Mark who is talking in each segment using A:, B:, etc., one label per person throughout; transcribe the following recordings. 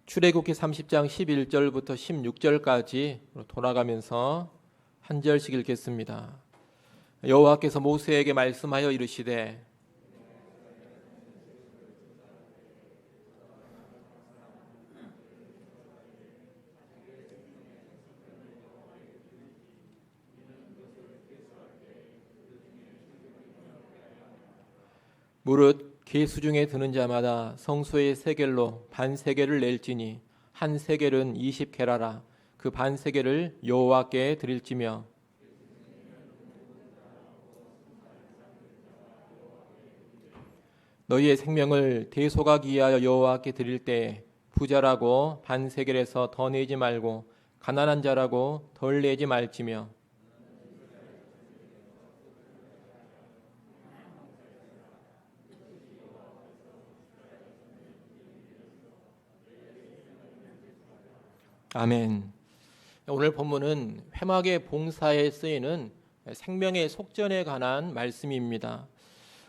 A: 출애굽기 30장 11절부터 16절까지 돌아가면서 한 절씩 읽겠습니다. 여호와께서 모세에게 말씀하여 이르시되 무릇 계수 중에 드는 자마다 성소의 세겔로 반 세겔을 낼지니 한 세겔은 20게라라. 그 반 세겔을 여호와께 드릴지며 너희의 생명을 대속하기 위하여 여호와께 드릴 때에 부자라고 반 세겔에서 더 내지 말고 가난한 자라고 덜 내지 말지며 아멘. 오늘 본문은 회막의 봉사에 쓰이는 생명의 속전에 관한 말씀입니다.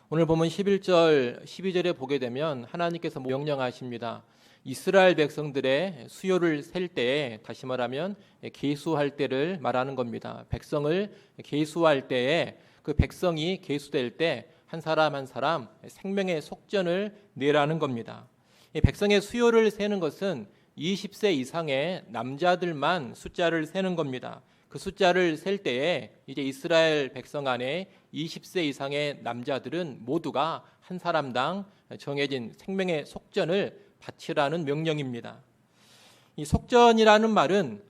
A: 오늘 본문 11절, 12절에 보게 되면 하나님께서 명령하십니다. 이스라엘 백성들의 수요를 셀 때에, 다시 말하면 계수할 때를 말하는 겁니다. 백성을 계수할 때에 그 백성이 계수될 때 한 사람 한 사람 생명의 속전을 내라는 겁니다. 이 백성의 수요를 세는 것은 20세 이상의 남자들만 숫자를 세는 겁니다. 그 숫자를 셀 때에 이제 이스라엘 백성 안에 20세 이상의 남자들은 모두가 한 사람당 정해진 생명의 속전을 바치라는 명령입니다. 이 속전이라는 말은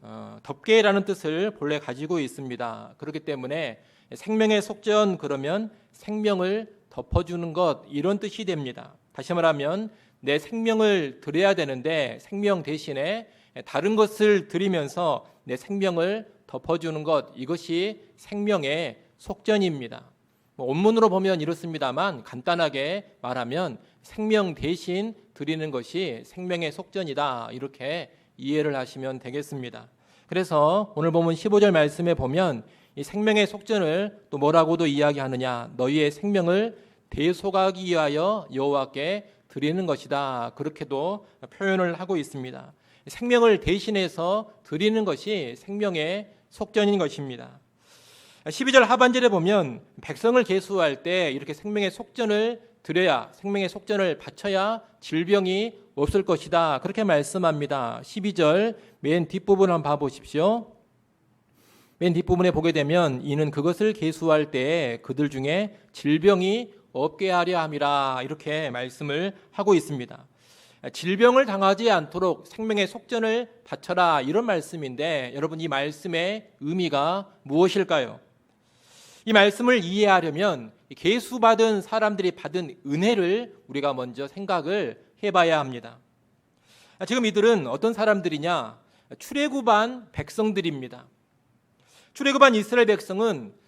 A: 덮개라는 뜻을 본래 가지고 있습니다. 그렇기 때문에 생명의 속전 그러면 생명을 덮어주는 것 이런 뜻이 됩니다. 다시 말하면 내 생명을 드려야 되는데 생명 대신에 다른 것을 드리면서 내 생명을 덮어주는 것, 이것이 생명의 속전입니다. 원문으로 보면 이렇습니다만 간단하게 말하면 생명 대신 드리는 것이 생명의 속전이다, 이렇게 이해를 하시면 되겠습니다. 그래서 오늘 본문 15절 말씀에 보면 이 생명의 속전을 또 뭐라고도 이야기하느냐, 너희의 생명을 대속하기 위하여 여호와께 드리는 것이다, 그렇게도 표현을 하고 있습니다. 생명을 대신해서 드리는 것이 생명의 속전인 것입니다. 12절 하반절에 보면 백성을 계수할 때 이렇게 생명의 속전을 드려야, 생명의 속전을 바쳐야 질병이 없을 것이다, 그렇게 말씀합니다. 12절 맨 뒷부분 한번 봐보십시오. 맨 뒷부분에 보게 되면 이는 그것을 계수할 때에 그들 중에 질병이 없게 하려 함이라, 이렇게 말씀을 하고 있습니다. 질병을 당하지 않도록 생명의 속전을 바쳐라, 이런 말씀인데 여러분, 이 말씀의 의미가 무엇일까요? 이 말씀을 이해하려면 계수받은 사람들이 받은 은혜를 우리가 먼저 생각을 해봐야 합니다. 지금 이들은 어떤 사람들이냐? 출애굽한 백성들입니다. 출애굽한 이스라엘 백성은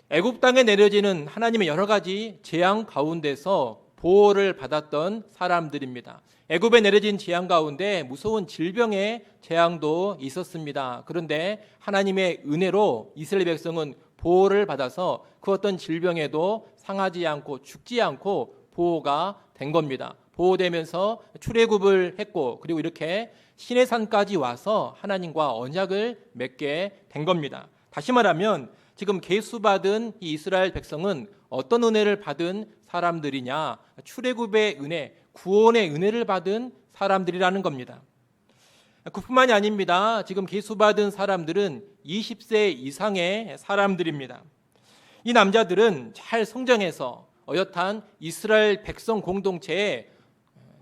A: 애굽 땅에 내려지는 하나님의 여러 가지 재앙 가운데서 보호를 받았던 사람들입니다. 애굽에 내려진 재앙 가운데 무서운 질병의 재앙도 있었습니다. 그런데 하나님의 은혜로 이스라엘 백성은 보호를 받아서 그 어떤 질병에도 상하지 않고 죽지 않고 보호가 된 겁니다. 보호되면서 출애굽을 했고, 그리고 이렇게 시내산까지 와서 하나님과 언약을 맺게 된 겁니다. 다시 말하면 지금 계수받은 이 이스라엘 백성은 어떤 은혜를 받은 사람들이냐? 출애굽의 은혜, 구원의 은혜를 받은 사람들이라는 겁니다. 그뿐만이 아닙니다. 지금 계수받은 사람들은 20세 이상의 사람들입니다. 이 남자들은 잘 성장해서 어엿한 이스라엘 백성 공동체의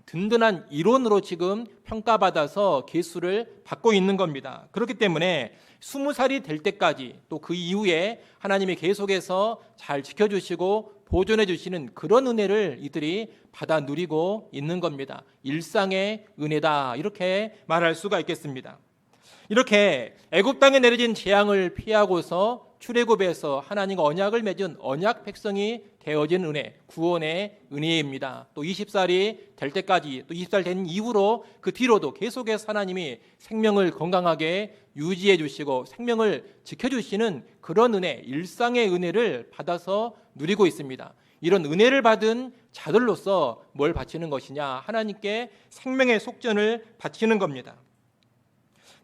A: 든든한 일원으로 지금 평가받아서 계수를 받고 있는 겁니다. 그렇기 때문에 20살이 될 때까지, 또 그 이후에 하나님이 계속해서 잘 지켜주시고 보존해 주시는 그런 은혜를 이들이 받아 누리고 있는 겁니다. 일상의 은혜다, 이렇게 말할 수가 있겠습니다. 이렇게 애굽 땅에 내려진 재앙을 피하고서 출애굽에서 하나님과 언약을 맺은 언약 백성이 되어진 은혜, 구원의 은혜입니다. 또 20살이 될 때까지, 또 20살 된 이후로 그 뒤로도 계속해서 하나님이 생명을 건강하게 유지해 주시고 생명을 지켜주시는 그런 은혜, 일상의 은혜를 받아서 누리고 있습니다. 이런 은혜를 받은 자들로서 뭘 바치는 것이냐? 하나님께 생명의 속전을 바치는 겁니다.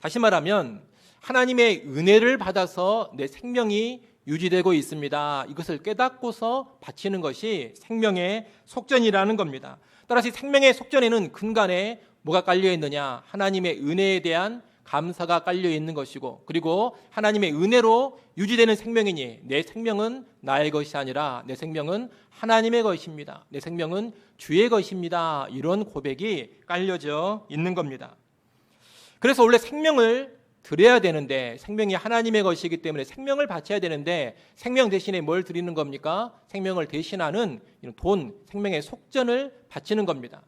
A: 다시 말하면 하나님의 은혜를 받아서 내 생명이 유지되고 있습니다. 이것을 깨닫고서 바치는 것이 생명의 속전이라는 겁니다. 따라서 이 생명의 속전에는 근간에 뭐가 깔려 있느냐? 하나님의 은혜에 대한 감사가 깔려 있는 것이고, 그리고 하나님의 은혜로 유지되는 생명이니 내 생명은 나의 것이 아니라 내 생명은 하나님의 것입니다. 내 생명은 주의 것입니다. 이런 고백이 깔려져 있는 겁니다. 그래서 원래 생명을 드려야 되는데, 생명이 하나님의 것이기 때문에 생명을 바쳐야 되는데 생명 대신에 뭘 드리는 겁니까? 생명을 대신하는 돈, 생명의 속전을 바치는 겁니다.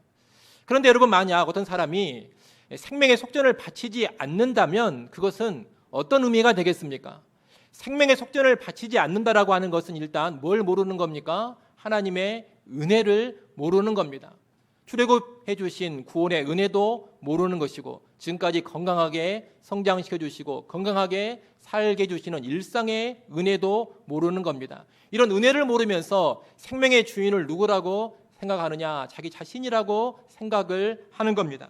A: 그런데 여러분, 만약 어떤 사람이 생명의 속전을 바치지 않는다면 그것은 어떤 의미가 되겠습니까? 생명의 속전을 바치지 않는다라고 하는 것은 일단 뭘 모르는 겁니까? 하나님의 은혜를 모르는 겁니다. 출애굽해 주신 구원의 은혜도 모르는 것이고, 지금까지 건강하게 성장시켜 주시고 건강하게 살게 해주시는 일상의 은혜도 모르는 겁니다. 이런 은혜를 모르면서 생명의 주인을 누구라고 생각하느냐? 자기 자신이라고 생각을 하는 겁니다.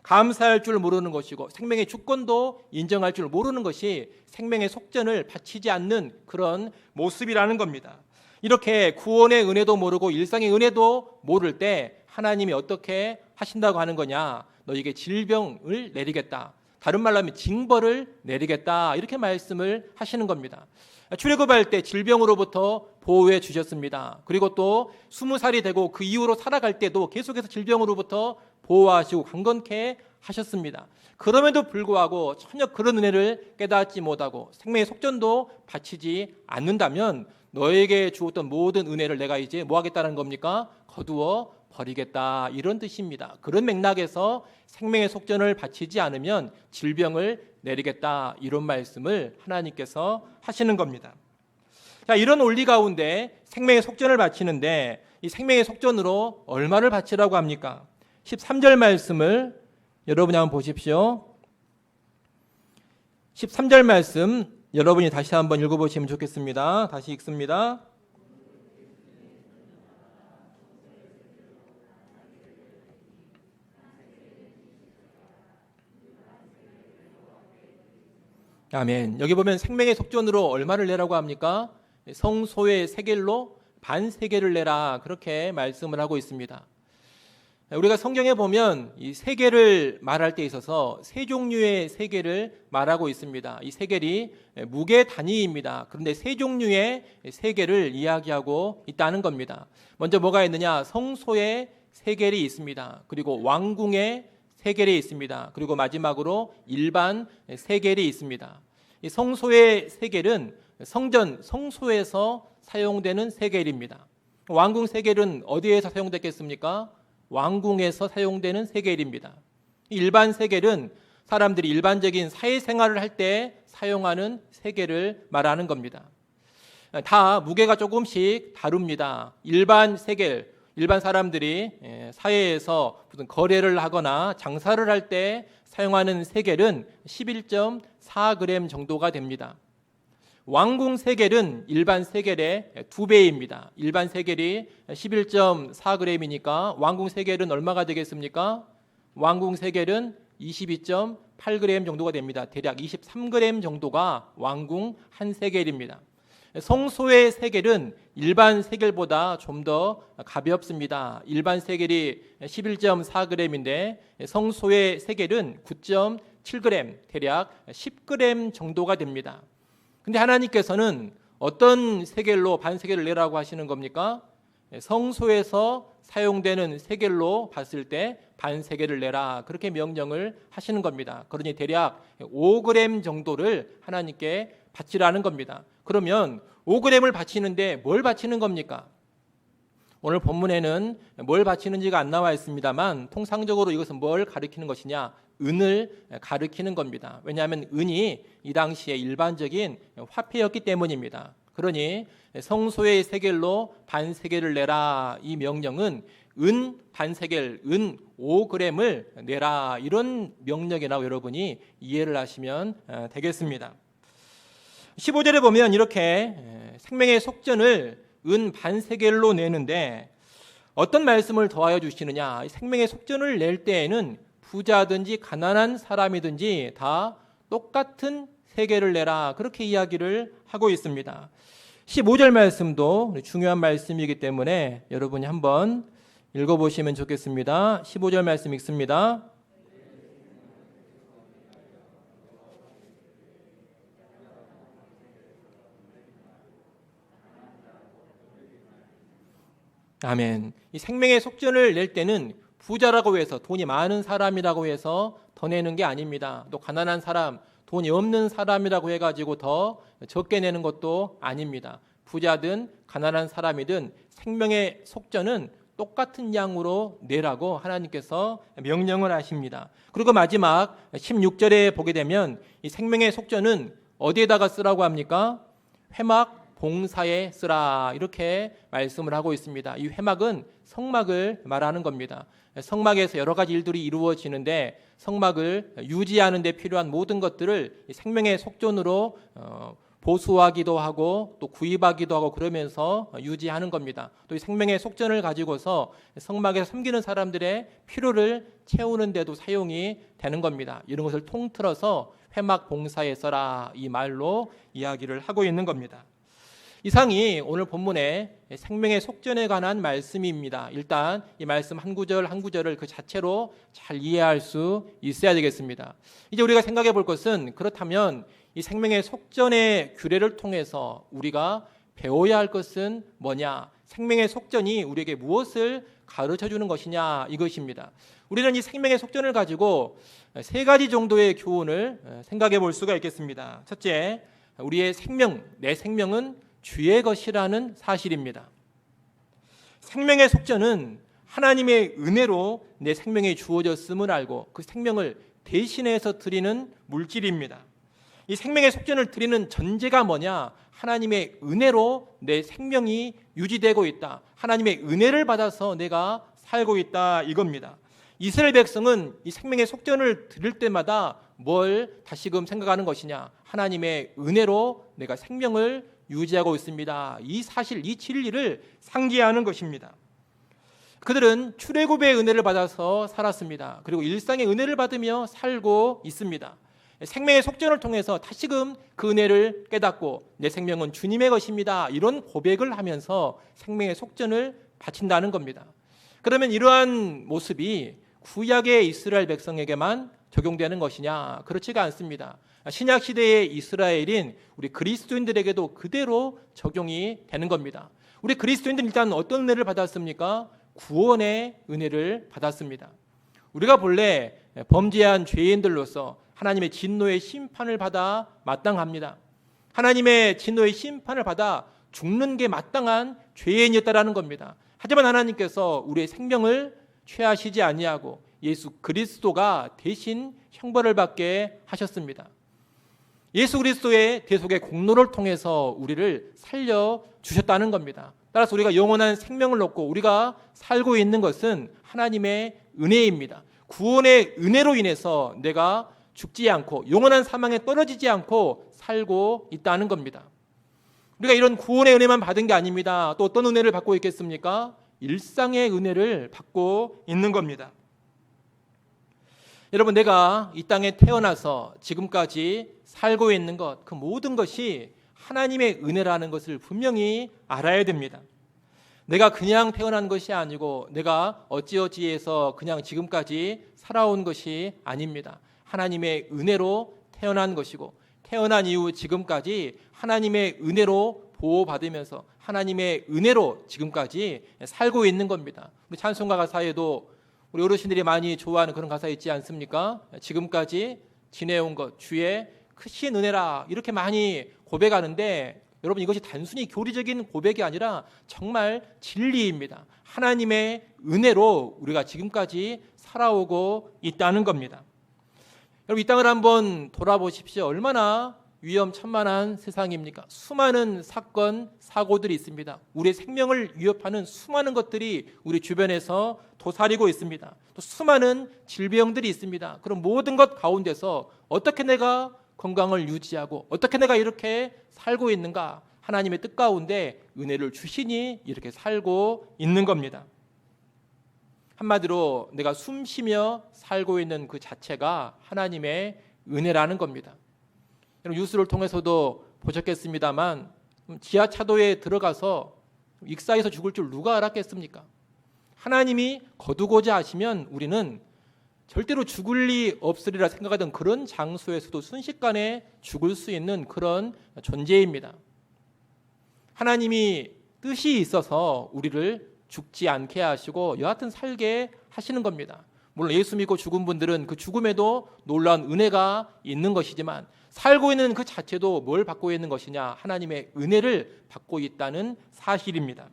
A: 감사할 줄 모르는 것이고 생명의 주권도 인정할 줄 모르는 것이 생명의 속전을 바치지 않는 그런 모습이라는 겁니다. 이렇게 구원의 은혜도 모르고 일상의 은혜도 모를 때 하나님이 어떻게 하신다고 하는 거냐? 너에게 질병을 내리겠다. 다른 말로 하면 징벌을 내리겠다. 이렇게 말씀을 하시는 겁니다. 출애굽할 때 질병으로부터 보호해 주셨습니다. 그리고 또 20살이 되고 그 이후로 살아갈 때도 계속해서 질병으로부터 보호하시고 강건케 하셨습니다. 그럼에도 불구하고 전혀 그런 은혜를 깨닫지 못하고 생명의 속전도 바치지 않는다면 너에게 주었던 모든 은혜를 내가 이제 뭐 하겠다는 겁니까? 거두어 버리겠다, 이런 뜻입니다. 그런 맥락에서 생명의 속전을 바치지 않으면 질병을 내리겠다, 이런 말씀을 하나님께서 하시는 겁니다. 자, 이런 원리 가운데 생명의 속전을 바치는데 이 생명의 속전으로 얼마를 바치라고 합니까? 13절 말씀을 여러분이 한번 보십시오. 13절 말씀 여러분이 다시 한번 읽어보시면 좋겠습니다. 다시 읽습니다. 아멘. 여기 보면 생명의 속전으로 얼마를 내라고 합니까? 성소의 세겔로 반 세겔을 내라, 그렇게 말씀을 하고 있습니다. 우리가 성경에 보면 이 세겔을 말할 때 있어서 세 종류의 세겔을 말하고 있습니다. 이 세겔이 무게 단위입니다. 그런데 세 종류의 세겔을 이야기하고 있다는 겁니다. 먼저 뭐가 있느냐? 성소의 세겔이 있습니다. 그리고 왕궁의 세겔이 있습니다. 그리고 마지막으로 일반 세겔이 있습니다. 이 성소의 세겔은 성전, 성소에서 사용되는 세겔입니다. 왕궁 세겔은 어디에서 사용됐겠습니까? 왕궁에서 사용되는 세겔입니다. 일반 세겔은 사람들이 일반적인 사회생활을 할 때 사용하는 세겔을 말하는 겁니다. 다 무게가 조금씩 다릅니다. 일반 세겔, 일반 사람들이 사회에서 무슨 거래를 하거나 장사를 할 때 사용하는 세겔은 11.4g 정도가 됩니다. 왕궁 세겔은 일반 세겔의 2배입니다. 일반 세겔이 11.4g이니까 왕궁 세겔은 얼마가 되겠습니까? 왕궁 세겔은 22.8g 정도가 됩니다. 대략 23g 정도가 왕궁 한 세겔입니다. 성소의 세겔은 일반 세겔보다 좀 더 가볍습니다. 일반 세겔이 11.4g인데 성소의 세겔은 9.7g, 대략 10g 정도가 됩니다. 근데 하나님께서는 어떤 세겔로 반 세겔을 내라고 하시는 겁니까? 성소에서 사용되는 세겔로 봤을 때 반 세겔을 내라, 그렇게 명령을 하시는 겁니다. 그러니 대략 5g 정도를 하나님께 바치라는 겁니다. 그러면 5g을 바치는데 뭘 바치는 겁니까? 오늘 본문에는 뭘 바치는지가 안 나와 있습니다만 통상적으로 이것은 뭘 가리키는 것이냐? 은을 가리키는 겁니다. 왜냐하면 은이 이 당시에 일반적인 화폐였기 때문입니다. 그러니 성소의 세겔로 반 세겔을 내라, 이 명령은 은 반 세겔, 은 5g을 내라, 이런 명령이라고 여러분이 이해를 하시면 되겠습니다. 15절에 보면 이렇게 생명의 속전을 은 반세겔로 내는데 어떤 말씀을 더하여 주시느냐? 생명의 속전을 낼 때에는 부자든지 가난한 사람이든지 다 똑같은 세겔을 내라, 그렇게 이야기를 하고 있습니다. 15절 말씀도 중요한 말씀이기 때문에 여러분이 한번 읽어보시면 좋겠습니다. 15절 말씀 읽습니다. 아멘. 이 생명의 속전을 낼 때는 부자라고 해서, 돈이 많은 사람이라고 해서 더 내는 게 아닙니다. 또 가난한 사람, 돈이 없는 사람이라고 해가지고 더 적게 내는 것도 아닙니다. 부자든 가난한 사람이든 생명의 속전은 똑같은 양으로 내라고 하나님께서 명령을 하십니다. 그리고 마지막 16절에 보게 되면 이 생명의 속전은 어디에다가 쓰라고 합니까? 회막 봉사에 쓰라, 이렇게 말씀을 하고 있습니다. 이 회막은 성막을 말하는 겁니다. 성막에서 여러 가지 일들이 이루어지는데 성막을 유지하는 데 필요한 모든 것들을 생명의 속전으로 보수하기도 하고 또 구입하기도 하고 그러면서 유지하는 겁니다. 또 이 생명의 속전을 가지고서 성막에서 섬기는 사람들의 필요를 채우는 데도 사용이 되는 겁니다. 이런 것을 통틀어서 회막 봉사에 써라, 이 말로 이야기를 하고 있는 겁니다. 이상이 오늘 본문의 생명의 속전에 관한 말씀입니다. 일단 이 말씀 한 구절 한 구절을 그 자체로 잘 이해할 수 있어야 되겠습니다. 이제 우리가 생각해 볼 것은, 그렇다면 이 생명의 속전의 규례를 통해서 우리가 배워야 할 것은 뭐냐? 생명의 속전이 우리에게 무엇을 가르쳐 주는 것이냐, 이것입니다. 우리는 이 생명의 속전을 가지고 세 가지 정도의 교훈을 생각해 볼 수가 있겠습니다. 첫째, 우리의 생명, 내 생명은 주의 것이라는 사실입니다. 생명의 속전은 하나님의 은혜로 내 생명이 주어졌음을 알고 그 생명을 대신해서 드리는 물질입니다. 이 생명의 속전을 드리는 전제가 뭐냐? 하나님의 은혜로 내 생명이 유지되고 있다, 하나님의 은혜를 받아서 내가 살고 있다, 이겁니다. 이스라엘 백성은 이 생명의 속전을 드릴 때마다 뭘 다시금 생각하는 것이냐? 하나님의 은혜로 내가 생명을 유지하고 있습니다, 이 사실, 이 진리를 상기하는 것입니다. 그들은 출애굽의 은혜를 받아서 살았습니다. 그리고 일상의 은혜를 받으며 살고 있습니다. 생명의 속전을 통해서 다시금 그 은혜를 깨닫고 내 생명은 주님의 것입니다, 이런 고백을 하면서 생명의 속전을 바친다는 겁니다. 그러면 이러한 모습이 구약의 이스라엘 백성에게만 적용되는 것이냐? 그렇지가 않습니다. 신약 시대의 이스라엘인 우리 그리스도인들에게도 그대로 적용이 되는 겁니다. 우리 그리스도인들은 일단 어떤 은혜를 받았습니까? 구원의 은혜를 받았습니다. 우리가 본래 범죄한 죄인들로서 하나님의 진노의 심판을 받아 마땅합니다. 하나님의 진노의 심판을 받아 죽는 게 마땅한 죄인이었다라는 겁니다. 하지만 하나님께서 우리의 생명을 취하시지 아니하고 예수 그리스도가 대신 형벌을 받게 하셨습니다. 예수 그리스도의 대속의 공로를 통해서 우리를 살려주셨다는 겁니다. 따라서 우리가 영원한 생명을 얻고 우리가 살고 있는 것은 하나님의 은혜입니다. 구원의 은혜로 인해서 내가 죽지 않고 영원한 사망에 떨어지지 않고 살고 있다는 겁니다. 우리가 이런 구원의 은혜만 받은 게 아닙니다. 또 어떤 은혜를 받고 있겠습니까? 일상의 은혜를 받고 있는 겁니다. 여러분, 내가 이 땅에 태어나서 지금까지 살고 있는 것, 그 모든 것이 하나님의 은혜라는 것을 분명히 알아야 됩니다. 내가 그냥 태어난 것이 아니고 내가 어찌어찌해서 그냥 지금까지 살아온 것이 아닙니다. 하나님의 은혜로 태어난 것이고 태어난 이후 지금까지 하나님의 은혜로 보호받으면서 하나님의 은혜로 지금까지 살고 있는 겁니다. 우리 찬송가 가사에도 우리 어르신들이 많이 좋아하는 그런 가사 있지 않습니까? 지금까지 지내온 것 주의 크신 은혜라, 이렇게 많이 고백하는데 여러분, 이것이 단순히 교리적인 고백이 아니라 정말 진리입니다. 하나님의 은혜로 우리가 지금까지 살아오고 있다는 겁니다. 여러분, 이 땅을 한번 돌아보십시오. 얼마나 위험천만한 세상입니까? 수많은 사건, 사고들이 있습니다. 우리의 생명을 위협하는 수많은 것들이 우리 주변에서 도사리고 있습니다. 또 수많은 질병들이 있습니다. 그럼 모든 것 가운데서 어떻게 내가 건강을 유지하고 어떻게 내가 이렇게 살고 있는가? 하나님의 뜻 가운데 은혜를 주시니 이렇게 살고 있는 겁니다. 한마디로 내가 숨 쉬며 살고 있는 그 자체가 하나님의 은혜라는 겁니다. 여러분 뉴스를 통해서도 보셨겠습니다만 지하차도에 들어가서 익사해서 죽을 줄 누가 알았겠습니까? 하나님이 거두고자 하시면 우리는 절대로 죽을 리 없으리라 생각하던 그런 장소에서도 순식간에 죽을 수 있는 그런 존재입니다. 하나님이 뜻이 있어서 우리를 죽지 않게 하시고 여하튼 살게 하시는 겁니다. 물론 예수 믿고 죽은 분들은 그 죽음에도 놀라운 은혜가 있는 것이지만 살고 있는 그 자체도 뭘 받고 있는 것이냐? 하나님의 은혜를 받고 있다는 사실입니다.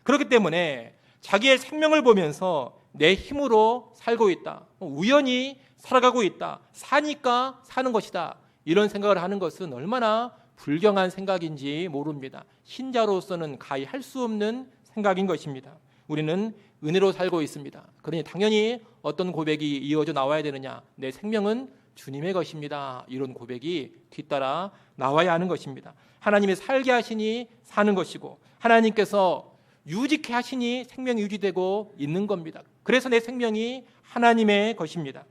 A: 그렇기 때문에 자기의 생명을 보면서 내 힘으로 살고 있다, 우연히 살아가고 있다, 사니까 사는 것이다, 이런 생각을 하는 것은 얼마나 불경한 생각인지 모릅니다. 신자로서는 가히 할 수 없는 생각인 것입니다. 우리는 은혜로 살고 있습니다. 그러니 당연히 어떤 고백이 이어져 나와야 되느냐? 내 생명은 주님의 것입니다. 이런 고백이 뒤따라 나와야 하는 것입니다. 하나님이 살게 하시니 사는 것이고 하나님께서 유지케 하시니 생명이 유지되고 있는 겁니다. 그래서 내 생명이 하나님의 것입니다.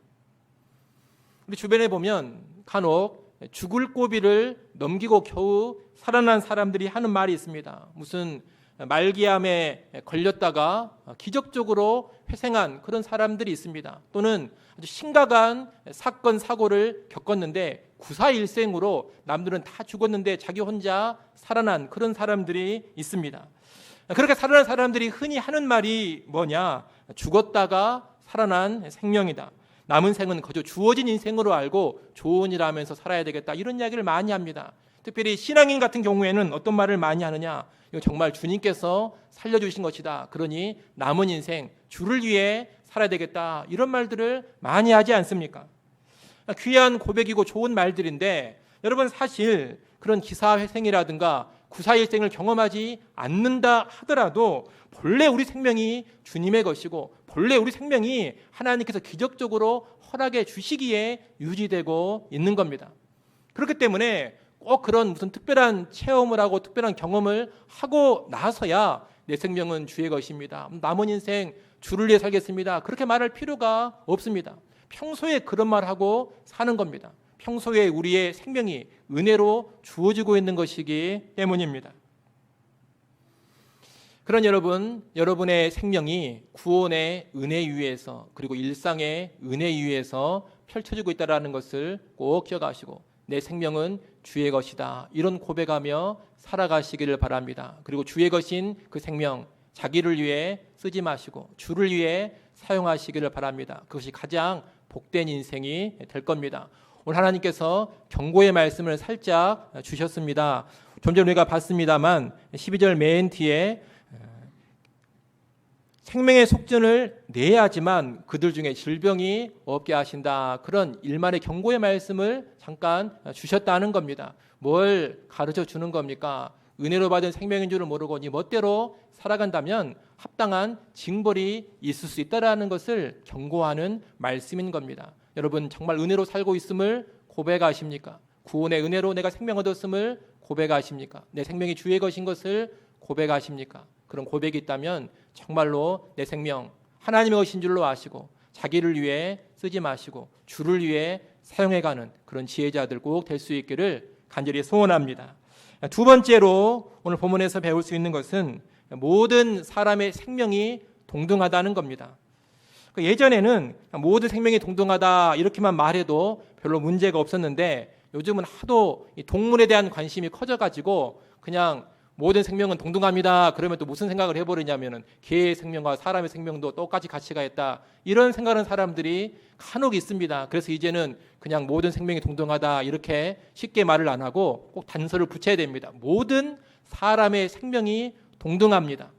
A: 우리 주변에 보면 간혹 죽을 고비를 넘기고 겨우 살아난 사람들이 하는 말이 있습니다. 무슨 말기암에 걸렸다가 기적적으로 회생한 그런 사람들이 있습니다. 또는 아주 심각한 사건 사고를 겪었는데 구사일생으로 남들은 다 죽었는데 자기 혼자 살아난 그런 사람들이 있습니다. 그렇게 살아난 사람들이 흔히 하는 말이 뭐냐? 죽었다가 살아난 생명이다. 남은 생은 거저 주어진 인생으로 알고 좋은 일 하면서 살아야 되겠다, 이런 이야기를 많이 합니다. 특별히 신앙인 같은 경우에는 어떤 말을 많이 하느냐? 이거 정말 주님께서 살려주신 것이다. 그러니 남은 인생 주를 위해 살아야 되겠다, 이런 말들을 많이 하지 않습니까? 귀한 고백이고 좋은 말들인데 여러분, 사실 그런 기사회생이라든가 구사일생을 경험하지 않는다 하더라도 본래 우리 생명이 주님의 것이고 본래 우리 생명이 하나님께서 기적적으로 허락해 주시기에 유지되고 있는 겁니다. 그렇기 때문에 꼭 그런 무슨 특별한 체험을 하고 특별한 경험을 하고 나서야 내 생명은 주의 것입니다, 남은 인생 주를 위해 살겠습니다, 그렇게 말할 필요가 없습니다. 평소에 그런 말하고 사는 겁니다. 평소에 우리의 생명이 은혜로 주어지고 있는 것이기 때문입니다. 그런 여러분의 생명이 구원의 은혜 위에서 그리고 일상의 은혜 위에서 펼쳐지고 있다는 것을 꼭 기억하시고 내 생명은 주의 것이다, 이런 고백하며 살아가시기를 바랍니다. 그리고 주의 것인 그 생명 자기를 위해 쓰지 마시고 주를 위해 사용하시기를 바랍니다. 그것이 가장 복된 인생이 될 겁니다. 오늘 하나님께서 경고의 말씀을 살짝 주셨습니다. 좀 전에 우리가 봤습니다만 12절 맨 뒤에 생명의 속전을 내야지만 그들 중에 질병이 없게 하신다, 그런 일말의 경고의 말씀을 잠깐 주셨다는 겁니다. 뭘 가르쳐 주는 겁니까? 은혜로 받은 생명인 줄을 모르고 네 멋대로 살아간다면 합당한 징벌이 있을 수 있다라는 것을 경고하는 말씀인 겁니다. 여러분, 정말 은혜로 살고 있음을 고백하십니까? 구원의 은혜로 내가 생명 얻었음을 고백하십니까? 내 생명이 주의 것인 것을 고백하십니까? 그런 고백이 있다면 정말로 내 생명 하나님의 것인 줄로 아시고 자기를 위해 쓰지 마시고 주를 위해 사용해가는 그런 지혜자들 꼭 될 수 있기를 간절히 소원합니다. 두 번째로 오늘 본문에서 배울 수 있는 것은 모든 사람의 생명이 동등하다는 겁니다. 예전에는 모든 생명이 동등하다 이렇게만 말해도 별로 문제가 없었는데 요즘은 하도 동물에 대한 관심이 커져가지고 그냥 모든 생명은 동등합니다 그러면 또 무슨 생각을 해버리냐면은 개의 생명과 사람의 생명도 똑같이 가치가 있다, 이런 생각하는 사람들이 간혹 있습니다. 그래서 이제는 그냥 모든 생명이 동등하다 이렇게 쉽게 말을 안 하고 꼭 단서를 붙여야 됩니다. 모든 사람의 생명이 동등합니다.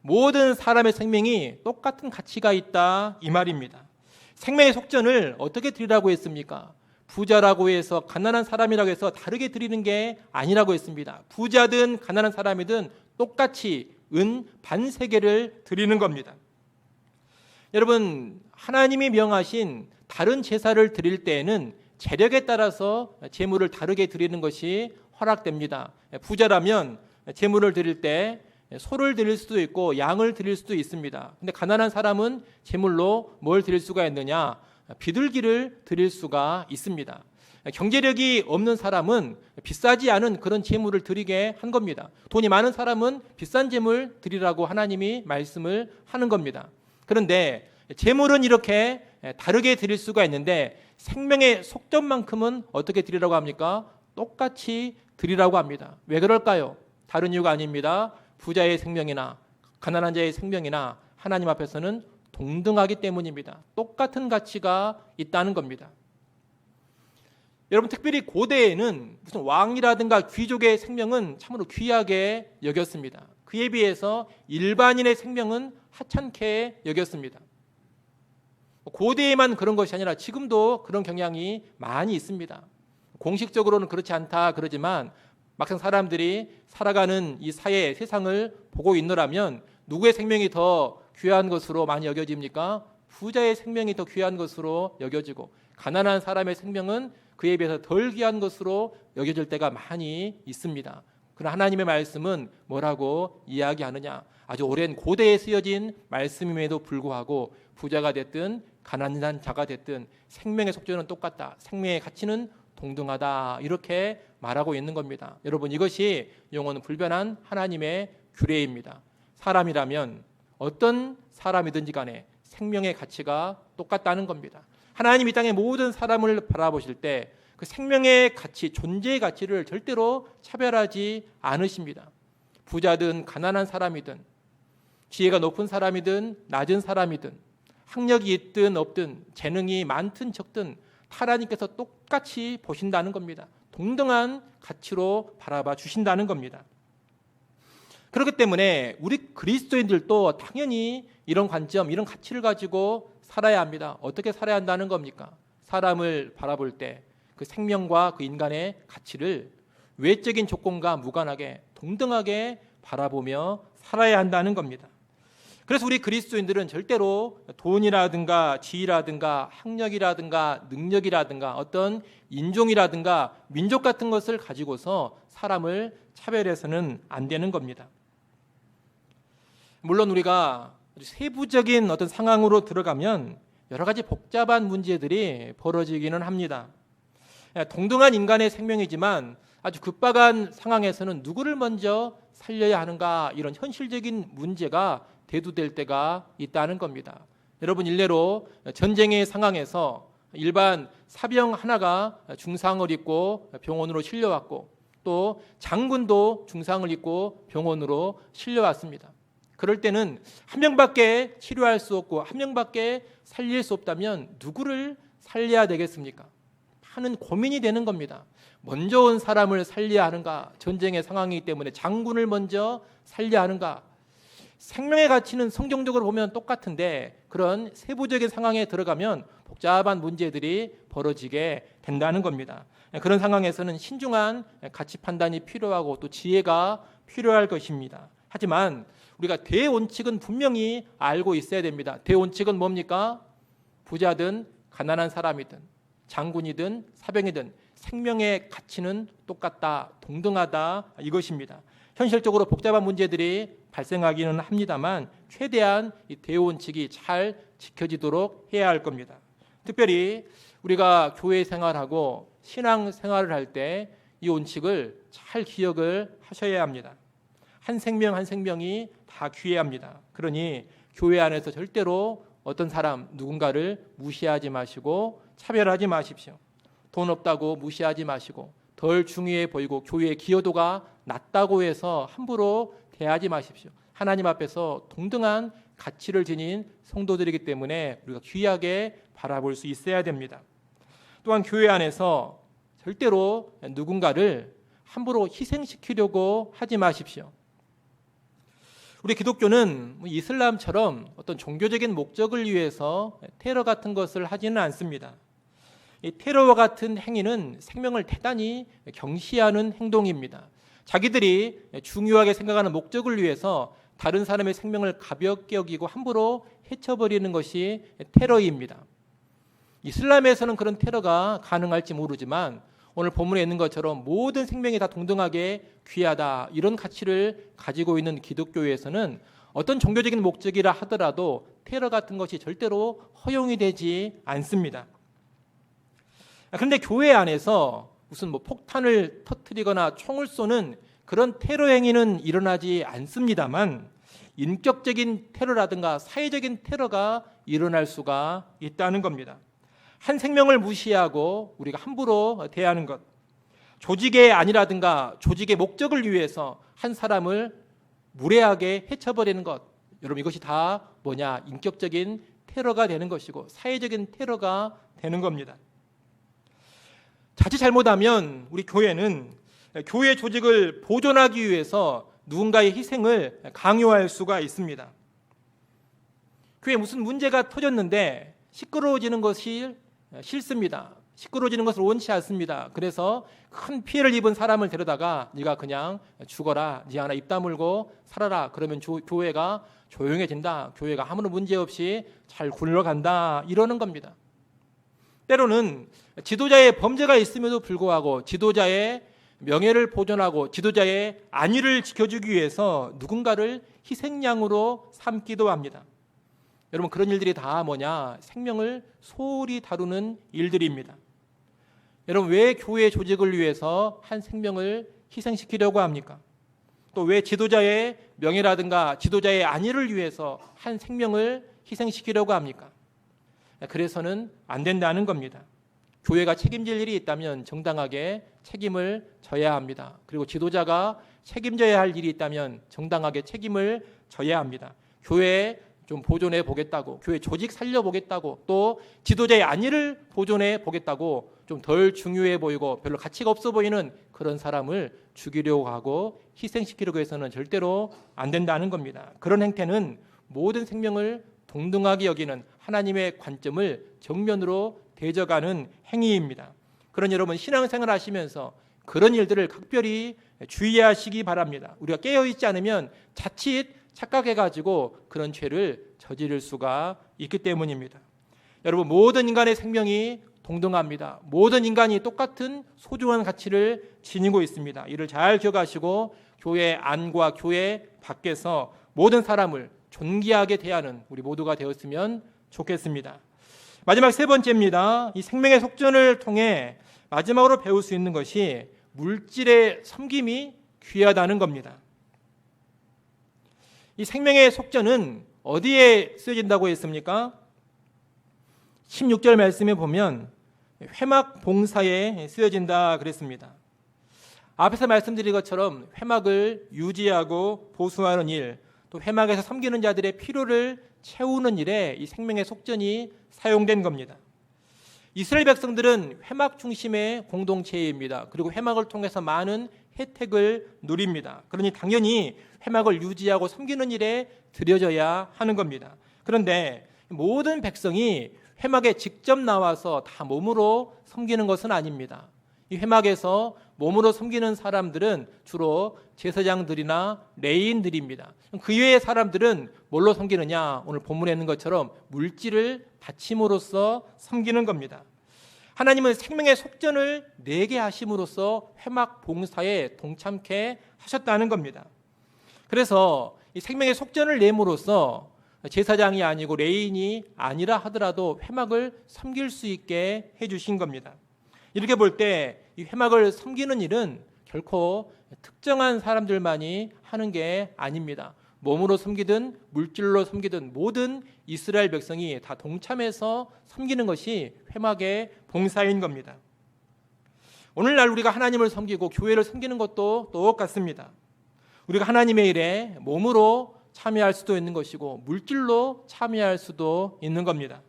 A: 모든 사람의 생명이 똑같은 가치가 있다, 이 말입니다. 생명의 속전을 어떻게 드리라고 했습니까? 부자라고 해서 가난한 사람이라고 해서 다르게 드리는 게 아니라고 했습니다. 부자든 가난한 사람이든 똑같이 은 반세계를 드리는 겁니다. 여러분, 하나님이 명하신 다른 제사를 드릴 때에는 재력에 따라서 제물을 다르게 드리는 것이 허락됩니다. 부자라면 제물을 드릴 때 소를 드릴 수도 있고 양을 드릴 수도 있습니다. 근데 가난한 사람은 제물로 뭘 드릴 수가 있느냐? 비둘기를 드릴 수가 있습니다. 경제력이 없는 사람은 비싸지 않은 그런 제물을 드리게 한 겁니다. 돈이 많은 사람은 비싼 제물 드리라고 하나님이 말씀을 하는 겁니다. 그런데 제물은 이렇게 다르게 드릴 수가 있는데 생명의 속전만큼은 어떻게 드리라고 합니까? 똑같이 드리라고 합니다. 왜 그럴까요? 다른 이유가 아닙니다. 부자의 생명이나 가난한 자의 생명이나 하나님 앞에서는 동등하기 때문입니다. 똑같은 가치가 있다는 겁니다. 여러분, 특별히 고대에는 무슨 왕이라든가 귀족의 생명은 참으로 귀하게 여겼습니다. 그에 비해서 일반인의 생명은 하찮게 여겼습니다. 고대에만 그런 것이 아니라 지금도 그런 경향이 많이 있습니다. 공식적으로는 그렇지 않다 그러지만 막상 사람들이 살아가는 이 사회, 세상을 보고 있노라면 누구의 생명이 더 귀한 것으로 많이 여겨집니까? 부자의 생명이 더 귀한 것으로 여겨지고 가난한 사람의 생명은 그에 비해서 덜 귀한 것으로 여겨질 때가 많이 있습니다. 그러나 하나님의 말씀은 뭐라고 이야기하느냐? 아주 오랜 고대에 쓰여진 말씀임에도 불구하고 부자가 됐든 가난한 자가 됐든 생명의 속죄는 똑같다. 생명의 가치는 동등하다. 이렇게 말하고 있는 겁니다. 여러분, 이것이 영원히 불변한 하나님의 규례입니다. 사람이라면 어떤 사람이든지 간에 생명의 가치가 똑같다는 겁니다. 하나님 이 땅의 모든 사람을 바라보실 때 그 생명의 가치, 존재의 가치를 절대로 차별하지 않으십니다. 부자든 가난한 사람이든 지혜가 높은 사람이든 낮은 사람이든 학력이 있든 없든 재능이 많든 적든 하나님께서 똑같이 보신다는 겁니다. 동등한 가치로 바라봐 주신다는 겁니다. 그렇기 때문에 우리 그리스도인들도 당연히 이런 관점, 이런 가치를 가지고 살아야 합니다. 어떻게 살아야 한다는 겁니까? 사람을 바라볼 때 그 생명과 그 인간의 가치를 외적인 조건과 무관하게 동등하게 바라보며 살아야 한다는 겁니다. 그래서 우리 그리스도인들은 절대로 돈이라든가 지위라든가 학력이라든가 능력이라든가 어떤 인종이라든가 민족 같은 것을 가지고서 사람을 차별해서는 안 되는 겁니다. 물론 우리가 세부적인 어떤 상황으로 들어가면 여러 가지 복잡한 문제들이 벌어지기는 합니다. 동등한 인간의 생명이지만 아주 급박한 상황에서는 누구를 먼저 살려야 하는가, 이런 현실적인 문제가 대두될 때가 있다는 겁니다. 여러분, 일례로 전쟁의 상황에서 일반 사병 하나가 중상을 입고 병원으로 실려왔고 또 장군도 중상을 입고 병원으로 실려왔습니다. 그럴 때는 한 명밖에 치료할 수 없고 한 명밖에 살릴 수 없다면 누구를 살려야 되겠습니까? 하는 고민이 되는 겁니다. 먼저 온 사람을 살려야 하는가? 전쟁의 상황이기 때문에 장군을 먼저 살려야 하는가? 생명의 가치는 성경적으로 보면 똑같은데 그런 세부적인 상황에 들어가면 복잡한 문제들이 벌어지게 된다는 겁니다. 그런 상황에서는 신중한 가치 판단이 필요하고 또 지혜가 필요할 것입니다. 하지만 우리가 대원칙은 분명히 알고 있어야 됩니다. 대원칙은 뭡니까? 부자든 가난한 사람이든 장군이든 사병이든 생명의 가치는 똑같다, 동등하다, 이것입니다. 현실적으로 복잡한 문제들이 발생하기는 합니다만 최대한 이 대원칙이 잘 지켜지도록 해야 할 겁니다. 특별히 우리가 교회 생활하고 신앙 생활을 할 때 이 원칙을 잘 기억을 하셔야 합니다. 한 생명 한 생명이 다 귀해합니다. 그러니 교회 안에서 절대로 어떤 사람 누군가를 무시하지 마시고 차별하지 마십시오. 돈 없다고 무시하지 마시고 덜 중요해 보이고 교회의 기여도가 낮다고 해서 함부로 대하지 마십시오. 하나님 앞에서 동등한 가치를 지닌 성도들이기 때문에 우리가 귀하게 바라볼 수 있어야 됩니다. 또한 교회 안에서 절대로 누군가를 함부로 희생시키려고 하지 마십시오. 우리 기독교는 이슬람처럼 어떤 종교적인 목적을 위해서 테러 같은 것을 하지는 않습니다. 이 테러와 같은 행위는 생명을 대단히 경시하는 행동입니다. 자기들이 중요하게 생각하는 목적을 위해서 다른 사람의 생명을 가볍게 여기고 함부로 해쳐버리는 것이 테러입니다. 이슬람에서는 그런 테러가 가능할지 모르지만 오늘 본문에 있는 것처럼 모든 생명이 다 동등하게 귀하다, 이런 가치를 가지고 있는 기독교에서는 어떤 종교적인 목적이라 하더라도 테러 같은 것이 절대로 허용이 되지 않습니다. 그런데 교회 안에서 무슨 폭탄을 터뜨리거나 총을 쏘는 그런 테러 행위는 일어나지 않습니다만 인격적인 테러라든가 사회적인 테러가 일어날 수가 있다는 겁니다. 한 생명을 무시하고 우리가 함부로 대하는 것, 조직의 안이라든가 조직의 목적을 위해서 한 사람을 무례하게 해쳐버리는 것, 여러분 이것이 다 인격적인 테러가 되는 것이고 사회적인 테러가 되는 겁니다. 자칫 잘못하면 우리 교회는 교회 조직을 보존하기 위해서 누군가의 희생을 강요할 수가 있습니다. 교회에 무슨 문제가 터졌는데 시끄러워지는 것이 싫습니다. 시끄러워지는 것을 원치 않습니다. 그래서 큰 피해를 입은 사람을 데려다가 네가 그냥 죽어라, 네 하나 입 다물고 살아라, 그러면 교회가 조용해진다, 교회가 아무런 문제 없이 잘 굴러간다, 이러는 겁니다. 때로는 지도자의 범죄가 있음에도 불구하고 지도자의 명예를 보존하고 지도자의 안위를 지켜주기 위해서 누군가를 희생양으로 삼기도 합니다. 여러분 그런 일들이 다 생명을 소홀히 다루는 일들입니다. 여러분 왜 교회 조직을 위해서 한 생명을 희생시키려고 합니까? 또 왜 지도자의 명예라든가 지도자의 안위를 위해서 한 생명을 희생시키려고 합니까? 그래서는 안 된다는 겁니다. 교회가 책임질 일이 있다면 정당하게 책임을 져야 합니다. 그리고 지도자가 책임져야 할 일이 있다면 정당하게 책임을 져야 합니다. 교회 좀 보존해 보겠다고, 교회 조직 살려보겠다고, 또 지도자의 안위를 보존해 보겠다고 좀 덜 중요해 보이고 별로 가치가 없어 보이는 그런 사람을 죽이려고 하고 희생시키려고 해서는 절대로 안 된다는 겁니다. 그런 행태는 모든 생명을 동등하게 여기는 하나님의 관점을 정면으로 대적하는 행위입니다. 그런 여러분 신앙생활 하시면서 그런 일들을 각별히 주의하시기 바랍니다. 우리가 깨어있지 않으면 자칫 착각해가지고 그런 죄를 저지를 수가 있기 때문입니다. 여러분 모든 인간의 생명이 동등합니다. 모든 인간이 똑같은 소중한 가치를 지니고 있습니다. 이를 잘 기억하시고 교회 안과 교회 밖에서 모든 사람을 존귀하게 대하는 우리 모두가 되었으면 좋겠습니다. 마지막 세 번째입니다. 이 생명의 속전을 통해 마지막으로 배울 수 있는 것이 물질의 섬김이 귀하다는 겁니다. 이 생명의 속전은 어디에 쓰여진다고 했습니까? 16절 말씀에 보면 회막 봉사에 쓰여진다 그랬습니다. 앞에서 말씀드린 것처럼 회막을 유지하고 보수하는 일, 또 회막에서 섬기는 자들의 필요를 채우는 일에 이 생명의 속전이 사용된 겁니다. 이스라엘 백성들은 회막 중심의 공동체입니다. 그리고 회막을 통해서 많은 혜택을 누립니다. 그러니 당연히 회막을 유지하고 섬기는 일에 들여져야 하는 겁니다. 그런데 모든 백성이 회막에 직접 나와서 다 몸으로 섬기는 것은 아닙니다. 이 회막에서 몸으로 섬기는 사람들은 주로 제사장들이나 레위인들입니다. 그 외의 사람들은 뭘로 섬기느냐? 오늘 본문에 있는 것처럼 물질을 바침으로써 섬기는 겁니다. 하나님은 생명의 속전을 내게 하심으로써 회막 봉사에 동참케 하셨다는 겁니다. 그래서 이 생명의 속전을 내므로써 제사장이 아니고 레위인이 아니라 하더라도 회막을 섬길 수 있게 해주신 겁니다. 이렇게 볼 때 이 회막을 섬기는 일은 결코 특정한 사람들만이 하는 게 아닙니다. 몸으로 섬기든 물질로 섬기든 모든 이스라엘 백성이 다 동참해서 섬기는 것이 회막의 봉사인 겁니다. 오늘날 우리가 하나님을 섬기고 교회를 섬기는 것도 똑같습니다. 우리가 하나님의 일에 몸으로 참여할 수도 있는 것이고 물질로 참여할 수도 있는 겁니다.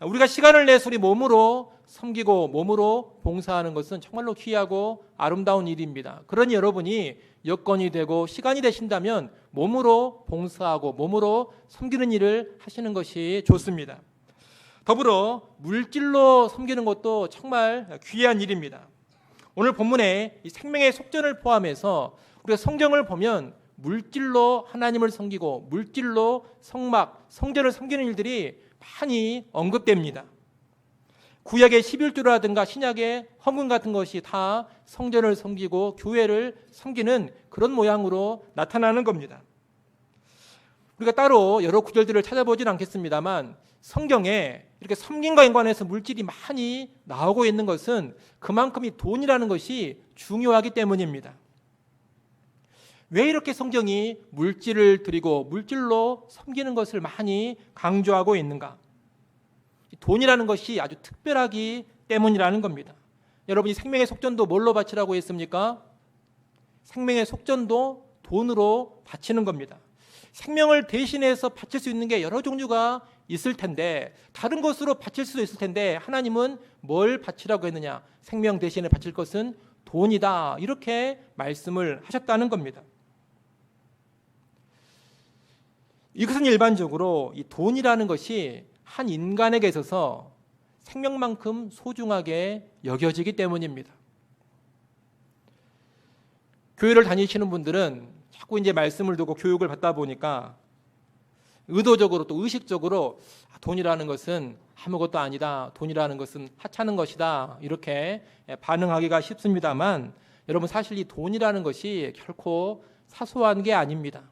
A: 우리가 시간을 내서 우리 몸으로 섬기고 몸으로 봉사하는 것은 정말로 귀하고 아름다운 일입니다. 그러니 여러분이 여건이 되고 시간이 되신다면 몸으로 봉사하고 몸으로 섬기는 일을 하시는 것이 좋습니다. 더불어 물질로 섬기는 것도 정말 귀한 일입니다. 오늘 본문에 이 생명의 속전을 포함해서 우리가 성경을 보면 물질로 하나님을 섬기고 물질로 성막, 성전을 섬기는 일들이 많이 언급됩니다. 구약의 11조라든가 신약의 헌금 같은 것이 다 성전을 섬기고 교회를 섬기는 그런 모양으로 나타나는 겁니다. 우리가 따로 여러 구절들을 찾아보진 않겠습니다만 성경에 이렇게 섬김과 연관해서 물질이 많이 나오고 있는 것은 그만큼 이 돈이라는 것이 중요하기 때문입니다. 왜 이렇게 성경이 물질을 드리고 물질로 섬기는 것을 많이 강조하고 있는가? 돈이라는 것이 아주 특별하기 때문이라는 겁니다. 여러분이 생명의 속전도 뭘로 바치라고 했습니까? 생명의 속전도 돈으로 바치는 겁니다. 생명을 대신해서 바칠 수 있는 게 여러 종류가 있을 텐데 다른 것으로 바칠 수도 있을 텐데 하나님은 뭘 바치라고 했느냐? 생명 대신에 바칠 것은 돈이다. 이렇게 말씀을 하셨다는 겁니다. 이것은 일반적으로 이 돈이라는 것이 한 인간에게 있어서 생명만큼 소중하게 여겨지기 때문입니다. 교회를 다니시는 분들은 자꾸 이제 말씀을 두고 교육을 받다 보니까 의도적으로 또 의식적으로 돈이라는 것은 아무것도 아니다. 돈이라는 것은 하찮은 것이다. 이렇게 반응하기가 쉽습니다만 여러분 사실 이 돈이라는 것이 결코 사소한 게 아닙니다.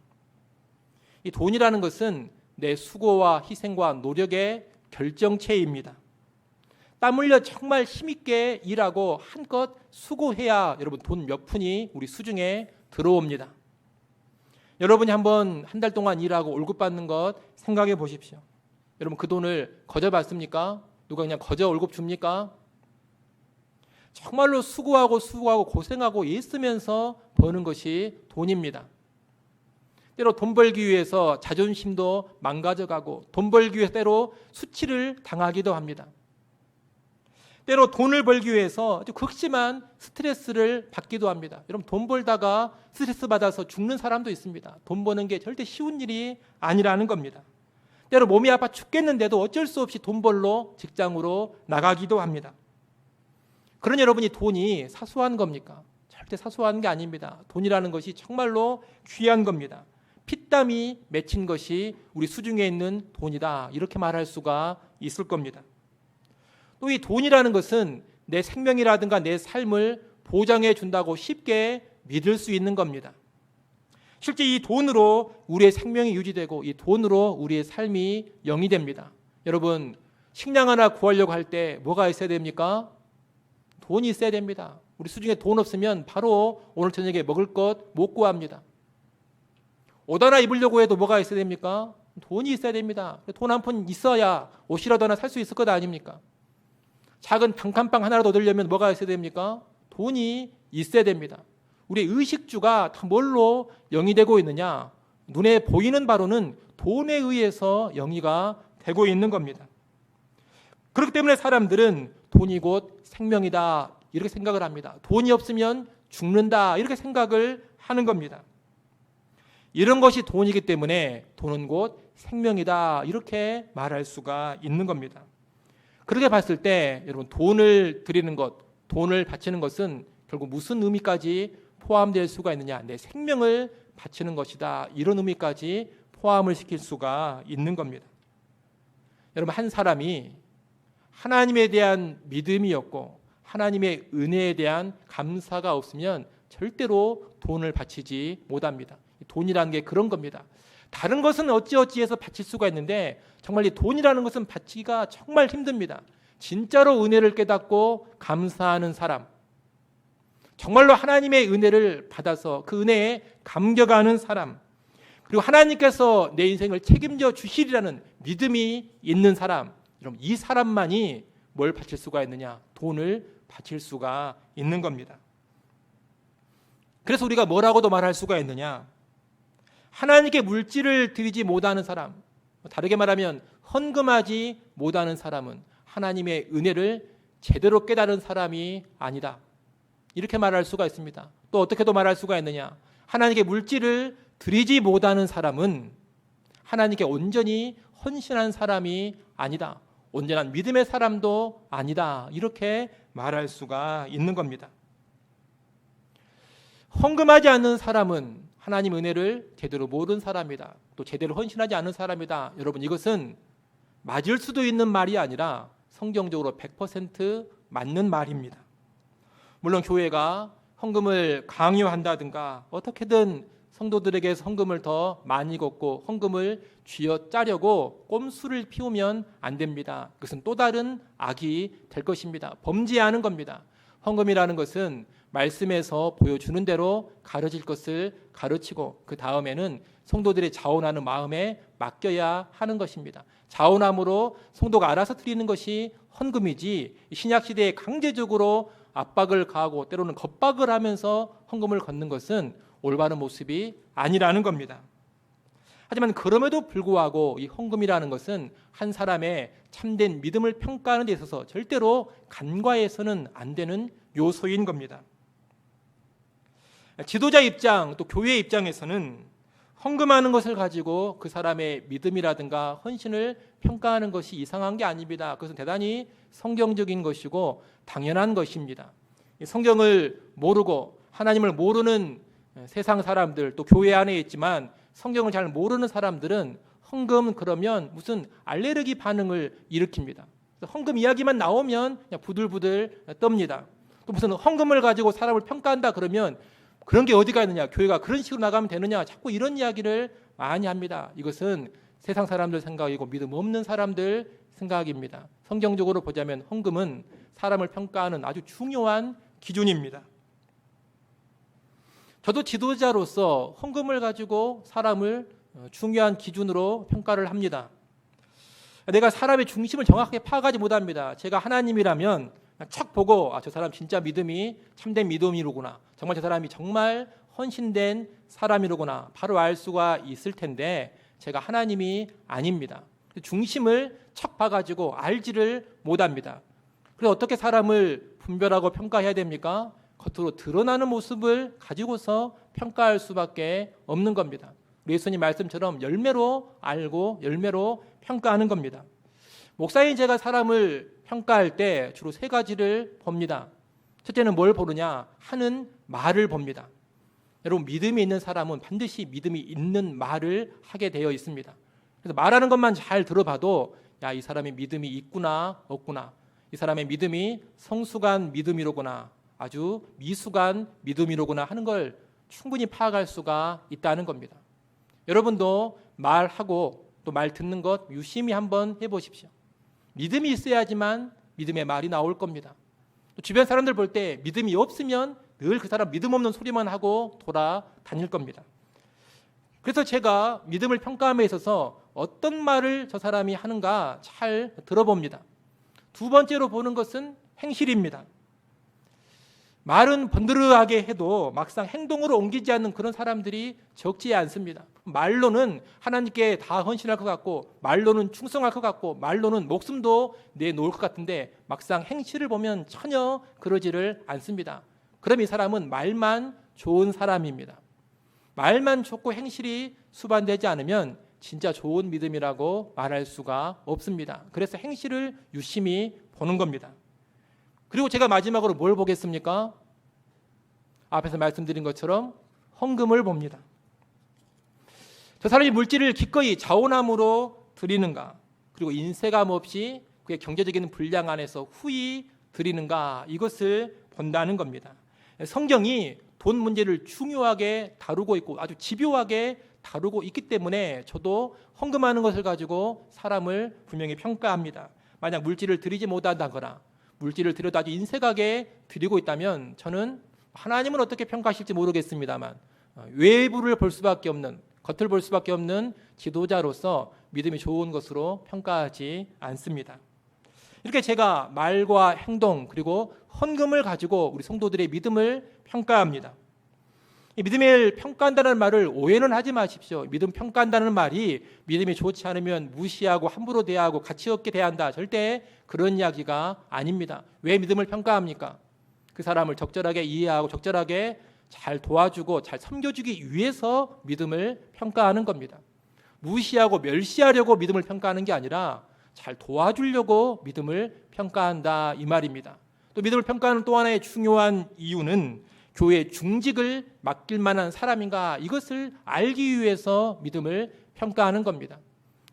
A: 이 돈이라는 것은 내 수고와 희생과 노력의 결정체입니다. 땀 흘려 정말 힘있게 일하고 한껏 수고해야 여러분 돈 몇 푼이 우리 수중에 들어옵니다. 여러분이 한번 한 달 동안 일하고 월급 받는 것 생각해 보십시오. 여러분 그 돈을 거저 받습니까? 누가 그냥 거저 월급 줍니까? 정말로 수고하고 고생하고 애쓰면서 버는 것이 돈입니다. 때로 돈 벌기 위해서 자존심도 망가져가고 돈 벌기 위해서 때로 수치를 당하기도 합니다. 때로 돈을 벌기 위해서 아주 극심한 스트레스를 받기도 합니다. 여러분 돈 벌다가 스트레스 받아서 죽는 사람도 있습니다. 돈 버는 게 절대 쉬운 일이 아니라는 겁니다. 때로 몸이 아파 죽겠는데도 어쩔 수 없이 돈 벌러 직장으로 나가기도 합니다. 그런 여러분이 돈이 사소한 겁니까? 절대 사소한 게 아닙니다. 돈이라는 것이 정말로 귀한 겁니다. 피땀이 맺힌 것이 우리 수중에 있는 돈이다. 이렇게 말할 수가 있을 겁니다. 또 이 돈이라는 것은 내 생명이라든가 내 삶을 보장해 준다고 쉽게 믿을 수 있는 겁니다. 실제 이 돈으로 우리의 생명이 유지되고 이 돈으로 우리의 삶이 영이 됩니다. 여러분 식량 하나 구하려고 할 때 뭐가 있어야 됩니까? 돈이 있어야 됩니다. 우리 수중에 돈 없으면 바로 오늘 저녁에 먹을 것 못 구합니다. 옷 하나 입으려고 해도 뭐가 있어야 됩니까? 돈이 있어야 됩니다. 돈 한 푼 있어야 옷이라도 하나 살 수 있을 것 아닙니까? 작은 단칸방 하나라도 얻으려면 뭐가 있어야 됩니까? 돈이 있어야 됩니다. 우리의 의식주가 다 뭘로 영위되고 있느냐? 눈에 보이는 바로는 돈에 의해서 영위가 되고 있는 겁니다. 그렇기 때문에 사람들은 돈이 곧 생명이다 이렇게 생각을 합니다. 돈이 없으면 죽는다 이렇게 생각을 하는 겁니다. 이런 것이 돈이기 때문에 돈은 곧 생명이다 이렇게 말할 수가 있는 겁니다. 그렇게 봤을 때 여러분 돈을 드리는 것, 돈을 바치는 것은 결국 무슨 의미까지 포함될 수가 있느냐? 내 생명을 바치는 것이다. 이런 의미까지 포함을 시킬 수가 있는 겁니다. 여러분 한 사람이 하나님에 대한 믿음이 없고 하나님의 은혜에 대한 감사가 없으면 절대로 돈을 바치지 못합니다. 돈이라는 게 그런 겁니다. 다른 것은 어찌어찌해서 바칠 수가 있는데 정말 이 돈이라는 것은 바치기가 정말 힘듭니다. 진짜로 은혜를 깨닫고 감사하는 사람, 정말로 하나님의 은혜를 받아서 그 은혜에 감격하는 사람, 그리고 하나님께서 내 인생을 책임져 주시리라는 믿음이 있는 사람, 여러분 이 사람만이 뭘 바칠 수가 있느냐? 돈을 바칠 수가 있는 겁니다. 그래서 우리가 뭐라고도 말할 수가 있느냐? 하나님께 물질을 드리지 못하는 사람, 다르게 말하면 헌금하지 못하는 사람은 하나님의 은혜를 제대로 깨달은 사람이 아니다. 이렇게 말할 수가 있습니다. 또 어떻게도 말할 수가 있느냐? 하나님께 물질을 드리지 못하는 사람은 하나님께 온전히 헌신한 사람이 아니다. 온전한 믿음의 사람도 아니다. 이렇게 말할 수가 있는 겁니다. 헌금하지 않는 사람은 하나님 은혜를 제대로 모르는 사람이다. 또 제대로 헌신하지 않은 사람이다. 여러분 이것은 맞을 수도 있는 말이 아니라 성경적으로 100% 맞는 말입니다. 물론 교회가 헌금을 강요한다든가 어떻게든 성도들에게 헌금을 더 많이 걷고 헌금을 쥐어짜려고 꼼수를 피우면 안 됩니다. 그것은 또 다른 악이 될 것입니다. 범죄하는 겁니다. 헌금이라는 것은 말씀에서 보여주는 대로 가르칠 것을 가르치고 그 다음에는 성도들의 자원하는 마음에 맡겨야 하는 것입니다. 자원함으로 성도가 알아서 드리는 것이 헌금이지 신약시대에 강제적으로 압박을 가하고 때로는 겁박을 하면서 헌금을 걷는 것은 올바른 모습이 아니라는 겁니다. 하지만 그럼에도 불구하고 이 헌금이라는 것은 한 사람의 참된 믿음을 평가하는 데 있어서 절대로 간과해서는 안 되는 요소인 겁니다. 지도자 입장 또 교회 입장에서는 헌금하는 것을 가지고 그 사람의 믿음이라든가 헌신을 평가하는 것이 이상한 게 아닙니다. 그것은 대단히 성경적인 것이고 당연한 것입니다. 성경을 모르고 하나님을 모르는 세상 사람들 또 교회 안에 있지만 성경을 잘 모르는 사람들은 헌금 그러면 무슨 알레르기 반응을 일으킵니다. 헌금 이야기만 나오면 그냥 부들부들 떱니다. 또 무슨 헌금을 가지고 사람을 평가한다 그러면 그런 게 어디가 있느냐, 교회가 그런 식으로 나가면 되느냐, 자꾸 이런 이야기를 많이 합니다. 이것은 세상 사람들 생각이고 믿음 없는 사람들 생각입니다. 성경적으로 보자면 헌금은 사람을 평가하는 아주 중요한 기준입니다. 저도 지도자로서 헌금을 가지고 사람을 중요한 기준으로 평가를 합니다. 내가 사람의 중심을 정확하게 파악하지 못합니다. 제가 하나님이라면 척 보고 저 사람 진짜 믿음이 참된 믿음이로구나, 정말 저 사람이 정말 헌신된 사람이로구나 바로 알 수가 있을 텐데 제가 하나님이 아닙니다. 중심을 척 봐가지고 알지를 못합니다. 그래서 어떻게 사람을 분별하고 평가해야 됩니까? 겉으로 드러나는 모습을 가지고서 평가할 수밖에 없는 겁니다. 예수님 말씀처럼 열매로 알고 열매로 평가하는 겁니다. 목사인 제가 사람을 평가할 때 주로 세 가지를 봅니다. 첫째는 뭘 보느냐? 하는 말을 봅니다. 여러분, 믿음이 있는 사람은 반드시 믿음이 있는 말을 하게 되어 있습니다. 그래서 말하는 것만 잘 들어봐도 이 사람의 믿음이 있구나 없구나, 이 사람의 믿음이 성숙한 믿음이로구나 아주 미숙한 믿음이로구나 하는 걸 충분히 파악할 수가 있다는 겁니다. 여러분도 말하고 또 말 듣는 것 유심히 한번 해보십시오. 믿음이 있어야지만 믿음의 말이 나올 겁니다. 또 주변 사람들 볼 때 믿음이 없으면 늘 그 사람 믿음 없는 소리만 하고 돌아다닐 겁니다. 그래서 제가 믿음을 평가함에 있어서 어떤 말을 저 사람이 하는가 잘 들어봅니다. 두 번째로 보는 것은 행실입니다. 말은 번드르하게 해도 막상 행동으로 옮기지 않는 그런 사람들이 적지 않습니다. 말로는 하나님께 다 헌신할 것 같고 말로는 충성할 것 같고 말로는 목숨도 내놓을 것 같은데 막상 행실을 보면 전혀 그러지를 않습니다. 그럼 이 사람은 말만 좋은 사람입니다. 말만 좋고 행실이 수반되지 않으면 진짜 좋은 믿음이라고 말할 수가 없습니다. 그래서 행실을 유심히 보는 겁니다. 그리고 제가 마지막으로 뭘 보겠습니까? 앞에서 말씀드린 것처럼 헌금을 봅니다. 저 사람이 물질을 기꺼이 자원함으로 드리는가, 그리고 인색함 없이 그의 경제적인 분량 안에서 후히 드리는가, 이것을 본다는 겁니다. 성경이 돈 문제를 중요하게 다루고 있고 아주 집요하게 다루고 있기 때문에 저도 헌금하는 것을 가지고 사람을 분명히 평가합니다. 만약 물질을 드리지 못한다거나 물질을 드려도 아주 인색하게 드리고 있다면 저는 하나님은 어떻게 평가하실지 모르겠습니다만 외부를 볼 수밖에 없는, 겉을 볼 수밖에 없는 지도자로서 믿음이 좋은 것으로 평가하지 않습니다. 이렇게 제가 말과 행동 그리고 헌금을 가지고 우리 성도들의 믿음을 평가합니다. 이 믿음을 평가한다는 말을 오해는 하지 마십시오. 믿음 평가한다는 말이 믿음이 좋지 않으면 무시하고 함부로 대하고 가치 없게 대한다, 절대 그런 이야기가 아닙니다. 왜 믿음을 평가합니까? 그 사람을 적절하게 이해하고 적절하게 잘 도와주고 잘 섬겨주기 위해서 믿음을 평가하는 겁니다. 무시하고 멸시하려고 믿음을 평가하는 게 아니라 잘 도와주려고 믿음을 평가한다, 이 말입니다. 또 믿음을 평가하는 또 하나의 중요한 이유는 교회 중직을 맡길 만한 사람인가, 이것을 알기 위해서 믿음을 평가하는 겁니다.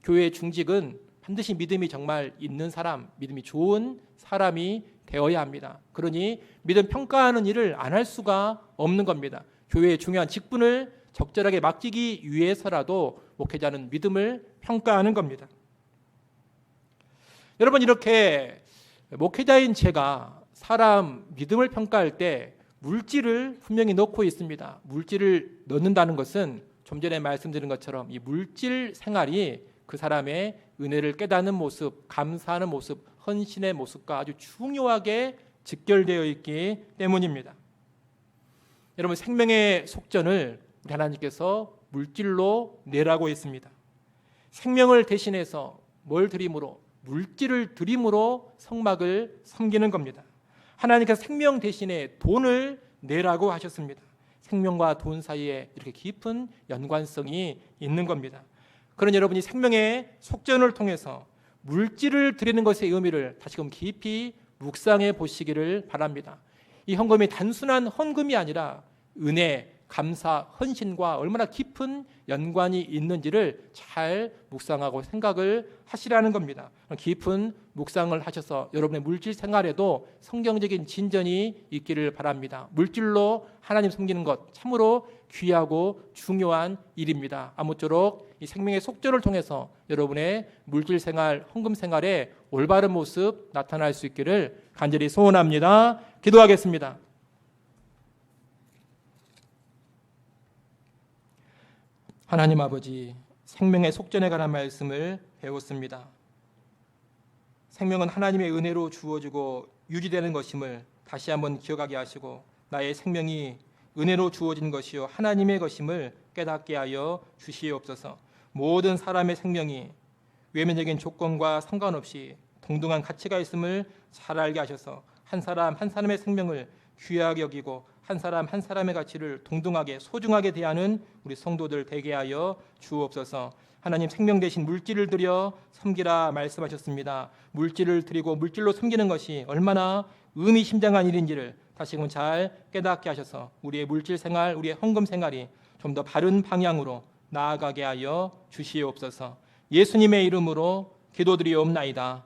A: 교회 중직은 반드시 믿음이 정말 있는 사람, 믿음이 좋은 사람이 되어야 합니다. 그러니 믿음 평가하는 일을 안 할 수가 없는 겁니다. 교회의 중요한 직분을 적절하게 맡기기 위해서라도 목회자는 믿음을 평가하는 겁니다. 여러분, 이렇게 목회자인 제가 사람 믿음을 평가할 때 물질을 분명히 넣고 있습니다. 물질을 넣는다는 것은 좀 전에 말씀드린 것처럼 이 물질 생활이 그 사람의 은혜를 깨닫는 모습, 감사하는 모습, 헌신의 모습과 아주 중요하게 직결되어 있기 때문입니다. 여러분, 생명의 속전을 우리 하나님께서 물질로 내라고 했습니다. 생명을 대신해서 뭘 드림으로? 물질을 드림으로 성막을 섬기는 겁니다. 하나님께서 생명 대신에 돈을 내라고 하셨습니다. 생명과 돈 사이에 이렇게 깊은 연관성이 있는 겁니다. 그런 여러분이 생명의 속전을 통해서 물질을 드리는 것의 의미를 다시금 깊이 묵상해 보시기를 바랍니다. 이 헌금이 단순한 헌금이 아니라 은혜, 감사, 헌신과 얼마나 깊은 연관이 있는지를 잘 묵상하고 생각을 하시라는 겁니다. 깊은 묵상을 하셔서 여러분의 물질 생활에도 성경적인 진전이 있기를 바랍니다. 물질로 하나님 섬기는 것 참으로 귀하고 중요한 일입니다. 아무쪼록 이 생명의 속전을 통해서 여러분의 물질 생활, 헌금 생활에 올바른 모습 나타날 수 있기를 간절히 소원합니다. 기도하겠습니다. 하나님 아버지, 생명의 속전에 관한 말씀을 배웠습니다. 생명은 하나님의 은혜로 주어지고 유지되는 것임을 다시 한번 기억하게 하시고 나의 생명이 은혜로 주어진 것이요 하나님의 것임을 깨닫게 하여 주시옵소서. 모든 사람의 생명이 외면적인 조건과 상관없이 동등한 가치가 있음을 잘 알게 하셔서 한 사람 한 사람의 생명을 귀하게 여기고 한 사람 한 사람의 가치를 동등하게 소중하게 대하는 우리 성도들 되게 하여 주옵소서. 하나님, 생명 대신 물질을 드려 섬기라 말씀하셨습니다. 물질을 드리고 물질로 섬기는 것이 얼마나 의미심장한 일인지를 다시금 잘 깨닫게 하셔서 우리의 물질 생활, 우리의 헌금 생활이 좀 더 바른 방향으로 나아가게 하여 주시옵소서. 예수님의 이름으로 기도드리옵나이다.